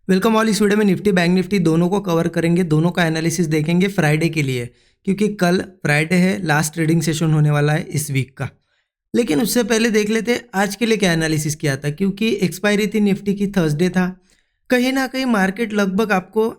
Welcome all. इस video में Nifty bank Nifty दोनों को कवर करेंगे, दोनों का एनालिसिस देखेंगे फ्राइडे के लिए, क्योंकि कल फ्राइडे है, लास्ट ट्रेडिंग सेशन होने वाला है इस वीक का। लेकिन उससे पहले देख लेते आज के लिए क्या एनालिसिस किया था, क्योंकि एक्सपायरी थी निफ्टी की, थर्सडे था। कहीं ना कहीं मार्केट लगभग आपको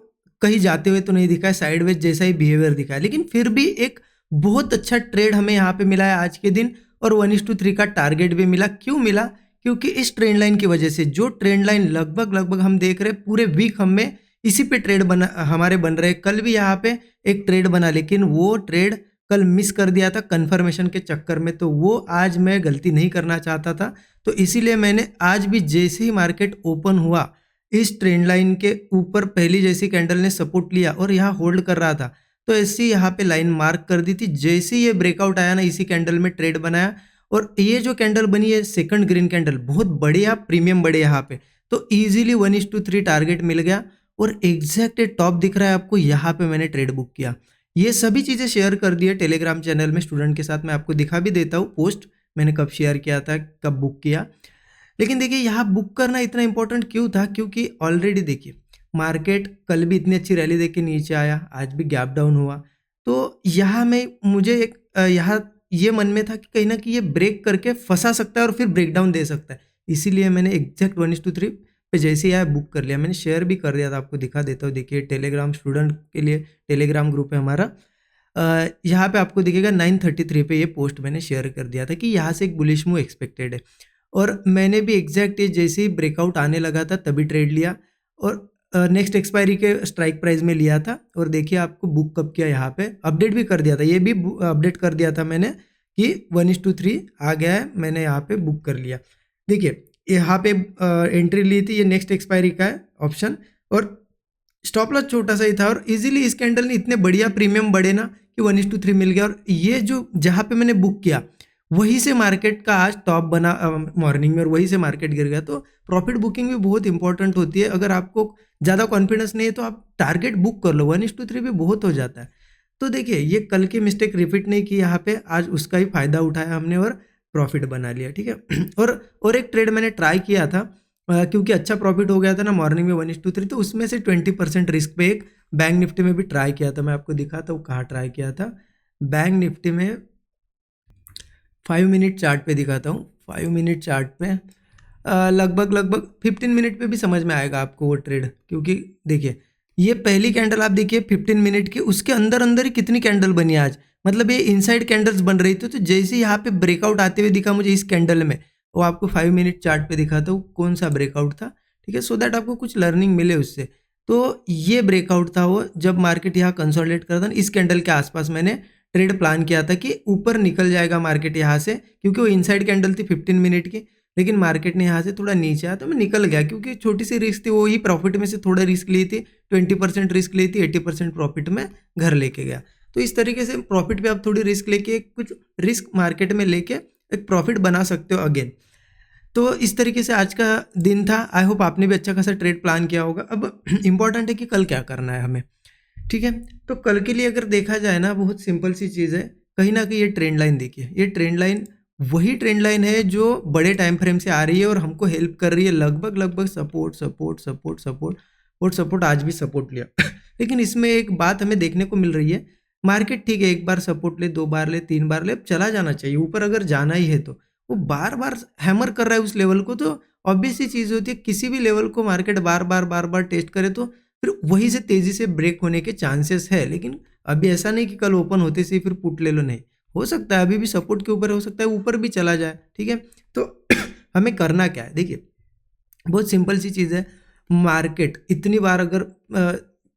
कहीं जाते हुए तो नहीं दिखा है, साइडवेज जैसा ही बिहेवियर दिखा है, लेकिन फिर भी एक बहुत अच्छा ट्रेड हमें यहाँ पे मिला है आज के दिन, और 1:3 का टारगेट भी मिला। क्यों मिला? क्योंकि इस ट्रेंड लाइन की वजह से, जो ट्रेंड लाइन लगभग लगभग हम देख रहे हैं पूरे वीक हमें इसी पे ट्रेड बना हमारे बन रहे हैं। कल भी यहाँ पे एक ट्रेड बना, लेकिन वो ट्रेड कल मिस कर दिया था कंफर्मेशन के चक्कर में, तो वो आज मैं गलती नहीं करना चाहता था। तो इसीलिए मैंने आज भी जैसे ही मार्केट ओपन हुआ, इस ट्रेंड लाइन के ऊपर पहली जैसी कैंडल ने सपोर्ट लिया और यहाँ होल्ड कर रहा था, तो ऐसी यहाँ पे लाइन मार्क कर दी थी। जैसे ही ये ब्रेकआउट आया ना, इसी कैंडल में ट्रेड बनाया, और ये जो कैंडल बनी है सेकंड ग्रीन कैंडल, बहुत बढ़िया प्रीमियम बढ़े यहाँ पे, तो इजीली 1:3 टारगेट मिल गया, और एग्जैक्ट टॉप दिख रहा है आपको, यहाँ पे मैंने ट्रेड बुक किया। ये सभी चीज़ें शेयर कर दी है टेलीग्राम चैनल में स्टूडेंट के साथ, मैं आपको दिखा भी देता हूँ पोस्ट मैंने कब शेयर किया था, कब बुक किया। लेकिन देखिए यहाँ बुक करना इतना इंपॉर्टेंट क्यों था, क्योंकि ऑलरेडी देखिए मार्केट कल भी इतनी अच्छी रैली देके नीचे आया, आज भी गैप डाउन हुआ, तो यहाँ में मुझे एक यहाँ ये मन में था कि कहीं ना कहीं ये ब्रेक करके फंसा सकता है और फिर ब्रेक डाउन दे सकता है। इसीलिए मैंने एग्जैक्ट 1:3 पे जैसे ही आया बुक कर लिया। मैंने शेयर भी कर दिया था, आपको दिखा देता हूँ। देखिए टेलीग्राम स्टूडेंट के लिए टेलीग्राम ग्रुप है हमारा, यहाँ पे आपको दिखेगा 9:33 पे ये पोस्ट मैंने शेयर कर दिया था कि यहाँ से एक बुलिश मूव एक्सपेक्टेड है, और मैंने भी एग्जैक्ट ये जैसे ही ब्रेकआउट आने लगा था तभी ट्रेड लिया, और नेक्स्ट एक्सपायरी के स्ट्राइक प्राइस में लिया था। और देखिए आपको बुक कब किया, यहाँ पे अपडेट भी कर दिया था, ये भी अपडेट कर दिया था मैंने कि 1:3 आ गया है, मैंने यहाँ पे बुक कर लिया। देखिए यहाँ पे एंट्री ली थी, ये नेक्स्ट एक्सपायरी का है ऑप्शन, और स्टॉप लॉस छोटा सा ही था, और इजीली इस कैंडल ने इतने बढ़िया प्रीमियम बढ़े ना कि 1:3 मिल गया। और ये जो जहाँ पे मैंने बुक किया वहीं से मार्केट का आज टॉप बना मॉर्निंग में, और वहीं से मार्केट गिर गया। तो प्रॉफिट बुकिंग भी बहुत इंपॉर्टेंट होती है। अगर आपको ज़्यादा कॉन्फिडेंस नहीं है तो आप टारगेट बुक कर लो, 1:3 भी बहुत हो जाता है। तो देखिए ये कल की मिस्टेक रिपीट नहीं की यहाँ पे, आज उसका ही फायदा उठाया हमने और प्रॉफिट बना लिया, ठीक है। और एक ट्रेड मैंने ट्राई किया था, क्योंकि अच्छा प्रॉफिट हो गया था ना मॉर्निंग में 1:3, तो उसमें से 20% रिस्क पे एक बैंक निफ्टी में भी ट्राई किया था। मैं आपको दिखाता हूँ कहाँ ट्राई किया था। बैंक निफ्टी में 5 मिनट चार्ट पे दिखाता हूँ। 5 मिनट चार्ट पे लगभग लगभग 15 मिनट पे भी समझ में आएगा आपको वो ट्रेड, क्योंकि देखिए ये पहली कैंडल आप देखिए 15 मिनट की, उसके अंदर अंदर ही कितनी कैंडल बनी आज, मतलब ये इनसाइड कैंडल्स बन रही थी। तो जैसे यहाँ पे ब्रेकआउट आते हुए दिखा मुझे इस कैंडल में, वो आपको 5 मिनट चार्ट पे दिखाता हूँ कौन सा ब्रेकआउट था, ठीक है, सो दैट आपको कुछ लर्निंग मिले उससे। तो ये ब्रेकआउट था वो, जब मार्केट यहाँ कंसोलिडेट करता ना, इस कैंडल के आसपास मैंने ट्रेड प्लान किया था कि ऊपर निकल जाएगा मार्केट यहाँ से, क्योंकि वो इनसाइड कैंडल थी 15 मिनट की। लेकिन मार्केट ने यहाँ से थोड़ा नीचे आया तो मैं निकल गया, क्योंकि छोटी सी रिस्क थी, वो ही प्रॉफिट में से थोड़ा रिस्क ली थी, 20% रिस्क ली थी, 80% प्रॉफिट में घर लेके गया। तो इस तरीके से प्रॉफिट पे आप थोड़ी रिस्क लेके, कुछ रिस्क मार्केट में लेके एक प्रॉफिट बना सकते हो अगेन। तो इस तरीके से आज का दिन था। आई होप आपने भी अच्छा खासा ट्रेड प्लान किया होगा। अब इम्पॉर्टेंट है कि कल क्या करना है हमें, ठीक है। तो कल के लिए अगर देखा जाए ना, बहुत सिंपल सी चीज़ है। कहीं ना कहीं ये ट्रेंड लाइन देखिए, ये ट्रेंड लाइन वही ट्रेंड लाइन है जो बड़े टाइम फ्रेम से आ रही है और हमको हेल्प कर रही है, लगभग लगभग सपोर्ट सपोर्ट सपोर्ट सपोर्ट और सपोर्ट, आज भी सपोर्ट लिया। लेकिन इसमें एक बात हमें देखने को मिल रही है, मार्केट ठीक है एक बार सपोर्ट ले, 2 बार ले, 3 बार ले, अब चला जाना चाहिए ऊपर। अगर जाना ही है तो वो बार बार हैमर कर रहा है उस लेवल को, तो ऑब्वियस सी चीज़ होती है, किसी भी लेवल को मार्केट बार बार टेस्ट करे तो फिर वहीं से तेजी से ब्रेक होने के चांसेस है। लेकिन अभी ऐसा नहीं कि कल ओपन होते से फिर पुट ले लो, नहीं, हो सकता है अभी भी सपोर्ट के ऊपर, हो सकता है ऊपर भी चला जाए, ठीक है। तो हमें करना क्या है, देखिए बहुत सिंपल सी चीज़ है। मार्केट इतनी बार अगर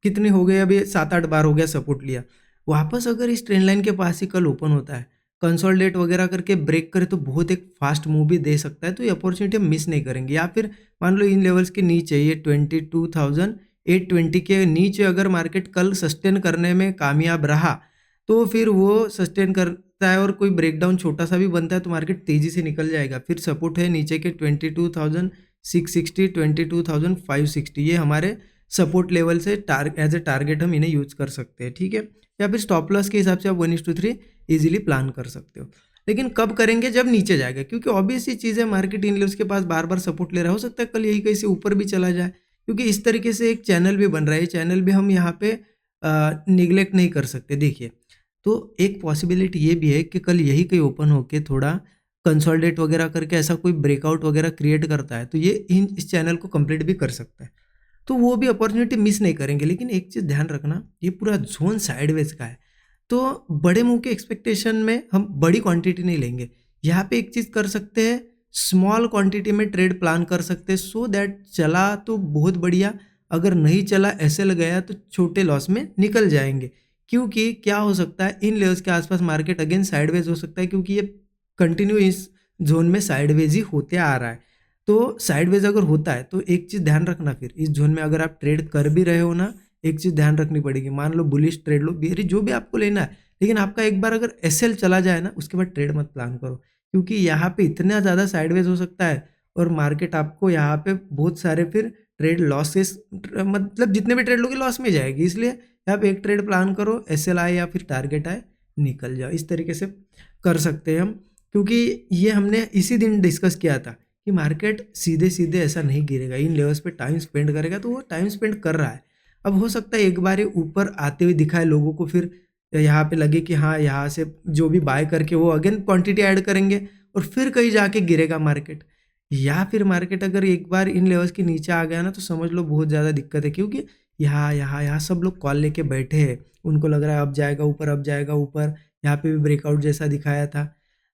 कितनी हो गई, अभी 7-8 बार हो गया सपोर्ट लिया, वापस अगर इस ट्रेंड लाइन के पास ही कल ओपन होता है, कंसोलिडेट वगैरह करके ब्रेक करे, तो बहुत एक फास्ट मूव भी दे सकता है। तो ये अपॉर्चुनिटी हम मिस नहीं करेंगे। या फिर मान लो इन लेवल्स के नीचे, ये 22,820 के नीचे अगर मार्केट कल सस्टेन करने में कामयाब रहा, तो फिर वो सस्टेन करता है और कोई ब्रेकडाउन छोटा सा भी बनता है तो मार्केट तेज़ी से निकल जाएगा। फिर सपोर्ट है नीचे के 22,660, 22,560, ये हमारे सपोर्ट लेवल से एज ए टारगेट हम इन्हें यूज कर सकते हैं, ठीक है। या फिर स्टॉप लॉस के हिसाब से आप 1:3 इजीली प्लान कर सकते हो। लेकिन कब करेंगे, जब नीचे जाएगा, क्योंकि ऑब्वियस ही चीज़ है, मार्केट इन लेवल्स के पास बार बार सपोर्ट ले रहा, हो सकता है कल यही कहीं से ऊपर भी चला जाए, क्योंकि इस तरीके से एक चैनल भी बन रहा है, चैनल भी हम यहाँ पे निगलेक्ट नहीं कर सकते। देखिए, तो एक पॉसिबिलिटी ये भी है कि कल यही कहीं ओपन होके थोड़ा कंसोलिडेट वगैरह करके ऐसा कोई ब्रेकआउट वगैरह क्रिएट करता है तो ये इस चैनल को कंप्लीट भी कर सकता है, तो वो भी अपॉर्चुनिटी मिस नहीं करेंगे। लेकिन एक चीज़ ध्यान रखना, ये पूरा जोन साइडवेज का है, तो बड़े मुंह के एक्सपेक्टेशन में हम बड़ी क्वांटिटी नहीं लेंगे। यहाँ पे एक चीज़ कर सकते हैं, स्मॉल क्वांटिटी में ट्रेड प्लान कर सकते हैं, सो दैट चला तो बहुत बढ़िया, अगर नहीं चला एसएल गया तो छोटे लॉस में निकल जाएंगे। क्योंकि क्या हो सकता है, इन लेवल्स के आसपास मार्केट अगेन साइडवेज हो सकता है, क्योंकि ये कंटिन्यू इस जोन में साइडवेज ही होते आ रहा है। तो साइडवेज अगर होता है तो एक चीज़ ध्यान रखना, फिर इस जोन में अगर आप ट्रेड कर भी रहे हो ना, एक चीज़ ध्यान रखनी पड़ेगी। मान लो बुलिश ट्रेड लो, बेरी जो भी आपको लेना है, लेकिन आपका एक बार अगर एसएल चला जाए ना, उसके बाद ट्रेड मत प्लान करो, क्योंकि यहाँ पे इतना ज़्यादा साइडवेज हो सकता है और मार्केट आपको यहाँ पे बहुत सारे फिर ट्रेड लॉसेस, मतलब जितने भी ट्रेड लोगे लॉस में जाएगी। इसलिए यहाँ पे एक ट्रेड प्लान करो, एसएल आए या फिर टारगेट आए निकल जाओ, इस तरीके से कर सकते हैं हम। क्योंकि ये हमने इसी दिन डिस्कस किया था कि मार्केट सीधे सीधे ऐसा नहीं गिरेगा, इन लेवल्स पे टाइम स्पेंड करेगा, तो वो टाइम स्पेंड कर रहा है। अब हो सकता है एक बार ये ऊपर आते हुए दिखाए लोगों को, फिर यहाँ पे लगे कि हाँ यहाँ से जो भी बाय करके वो अगेन क्वांटिटी ऐड करेंगे और फिर कहीं जाके गिरेगा मार्केट। या फिर मार्केट अगर एक बार इन लेवल्स के नीचे आ गया ना, तो समझ लो बहुत ज़्यादा दिक्कत है, क्योंकि यहाँ सब लोग कॉल लेके बैठे हैं, उनको लग रहा है अब जाएगा ऊपर, अब जाएगा ऊपर। यहाँ पे भी ब्रेकआउट जैसा दिखाया था,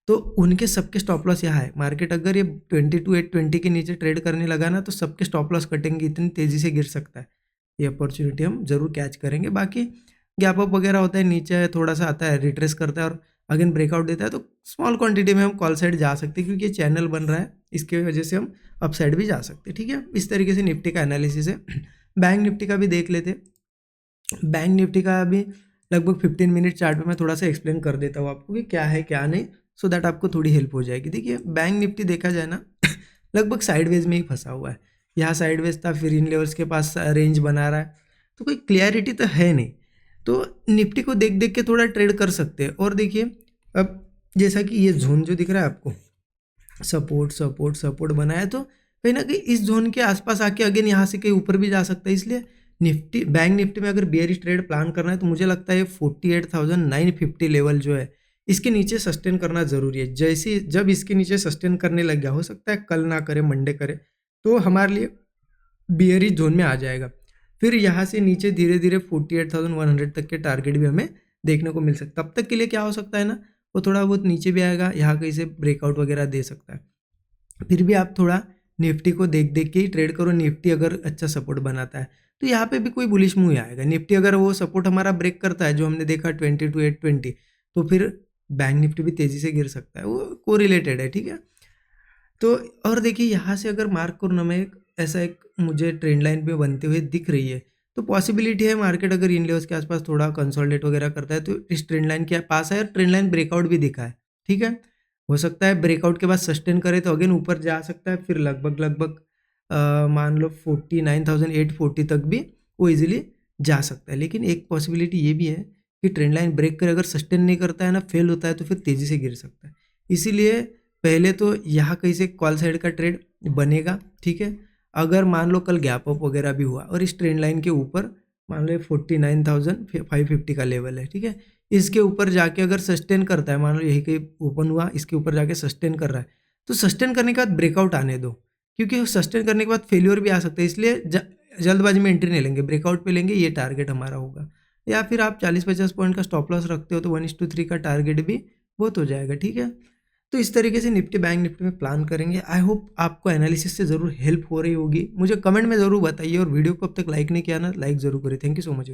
तो उनके सबके स्टॉप लॉस यहाँ है। मार्केट अगर ये 22,820 के नीचे ट्रेड करने लगा ना, तो सबके स्टॉप लॉस कटेंगे, इतनी तेज़ी से गिर सकता है। ये अपॉर्चुनिटी हम जरूर कैच करेंगे। बाकी गैप अप वगैरह होता है, नीचे थोड़ा सा आता है, रिट्रेस करता है और अगेन ब्रेकआउट देता है, तो स्मॉल क्वांटिटी में हम कॉल साइड जा सकते हैं, क्योंकि ये चैनल बन रहा है, इसके वजह से हम अप साइड भी जा सकते हैं। ठीक है, इस तरीके से निफ्टी का एनालिसिस है। बैंक निफ्टी का भी देख लेते। बैंक निफ्टी का भी लगभग 15 मिनट चार्ट पे मैं थोड़ा सा एक्सप्लेन कर देता हूँ आपको कि क्या है क्या नहीं, सो दैट आपको थोड़ी हेल्प हो जाएगी। देखिए, बैंक निफ्टी देखा जाए ना लगभग साइडवेज में ही फंसा हुआ है। यहाँ साइडवेज था, फिर इन लेवल्स के पास रेंज बना रहा है, तो कोई क्लियरिटी तो है नहीं। तो निफ्टी को देख देख के थोड़ा ट्रेड कर सकते हैं। और देखिए, अब जैसा कि ये जोन जो दिख रहा है आपको, सपोर्ट सपोर्ट सपोर्ट बना है, तो कहीं ना कहीं इस जोन के आसपास आके अगेन यहाँ से कहीं ऊपर भी जा सकता है। इसलिए निफ्टी, बैंक निफ्टी में अगर बेयरिश ट्रेड प्लान करना है, तो मुझे लगता है 48,950 लेवल जो है, इसके नीचे सस्टेन करना जरूरी है। जैसे जब इसके नीचे सस्टेन करने लग गया, हो सकता है कल ना करे, मंडे करे, तो हमारे लिए बियरिश जोन में आ जाएगा। फिर यहाँ से नीचे धीरे धीरे 48,100 तक के टारगेट भी हमें देखने को मिल सकता है। तब तक के लिए क्या हो सकता है ना, वो थोड़ा बहुत नीचे भी आएगा, यहाँ कहीं से ब्रेकआउट वगैरह दे सकता है। फिर भी आप थोड़ा निफ्टी को देख देख के ही ट्रेड करो। निफ्टी अगर अच्छा सपोर्ट बनाता है तो यहाँ पे भी कोई बुलिश मूव आएगा। निफ्टी अगर वो सपोर्ट हमारा ब्रेक करता है, जो हमने देखा 22,820, तो फिर बैंक निफ्टी भी तेज़ी से गिर सकता है, वो कोरिलेटेड है। ठीक है, तो और देखिए यहाँ से अगर मार्क करूँ मैं, ऐसा एक मुझे ट्रेंड लाइन पे बनते हुए दिख रही है, तो पॉसिबिलिटी है मार्केट अगर इन लेवल्स के आसपास थोड़ा कंसोलिडेट वगैरह करता है, तो इस ट्रेंड लाइन के पास है और ट्रेंड लाइन ब्रेकआउट भी दिखा है। ठीक है, हो सकता है ब्रेकआउट के बाद सस्टेन करे तो अगेन ऊपर जा सकता है, फिर लगभग मान लो 49,840 तक भी वो इजीली जा सकता है। लेकिन एक पॉसिबिलिटी ये भी है कि ट्रेंड लाइन ब्रेक कर अगर सस्टेन नहीं करता है ना, फेल होता है, तो फिर तेज़ी से गिर सकता है। इसीलिए पहले तो यहाँ कहीं से कॉल साइड का ट्रेड बनेगा। ठीक है, अगर मान लो कल गैप अप वगैरह भी हुआ और इस ट्रेंड लाइन के ऊपर मान लो 49,550 का लेवल है, ठीक है, इसके ऊपर जाके अगर सस्टेन करता है, मान लो यही कहीं ओपन हुआ, इसके ऊपर जाके सस्टेन कर रहा है, तो सस्टेन करने के बाद ब्रेकआउट आने दो, क्योंकि सस्टेन करने के बाद फेल्योर भी आ सकता है। इसलिए जल्दबाजी में एंट्री नहीं लेंगे, ब्रेकआउट पे लेंगे, ये टारगेट हमारा होगा। या फिर आप 40-50 पॉइंट का स्टॉप लॉस रखते हो तो 1:3 का टारगेट भी बहुत हो जाएगा। ठीक है, तो इस तरीके से निफ्टी बैंक निफ्टी में प्लान करेंगे। आई होप आपको एनालिसिस से ज़रूर हेल्प हो रही होगी। मुझे कमेंट में ज़रूर बताइए और वीडियो को अब तक लाइक नहीं किया ना, लाइक ज़रूर करें। Thank you so much.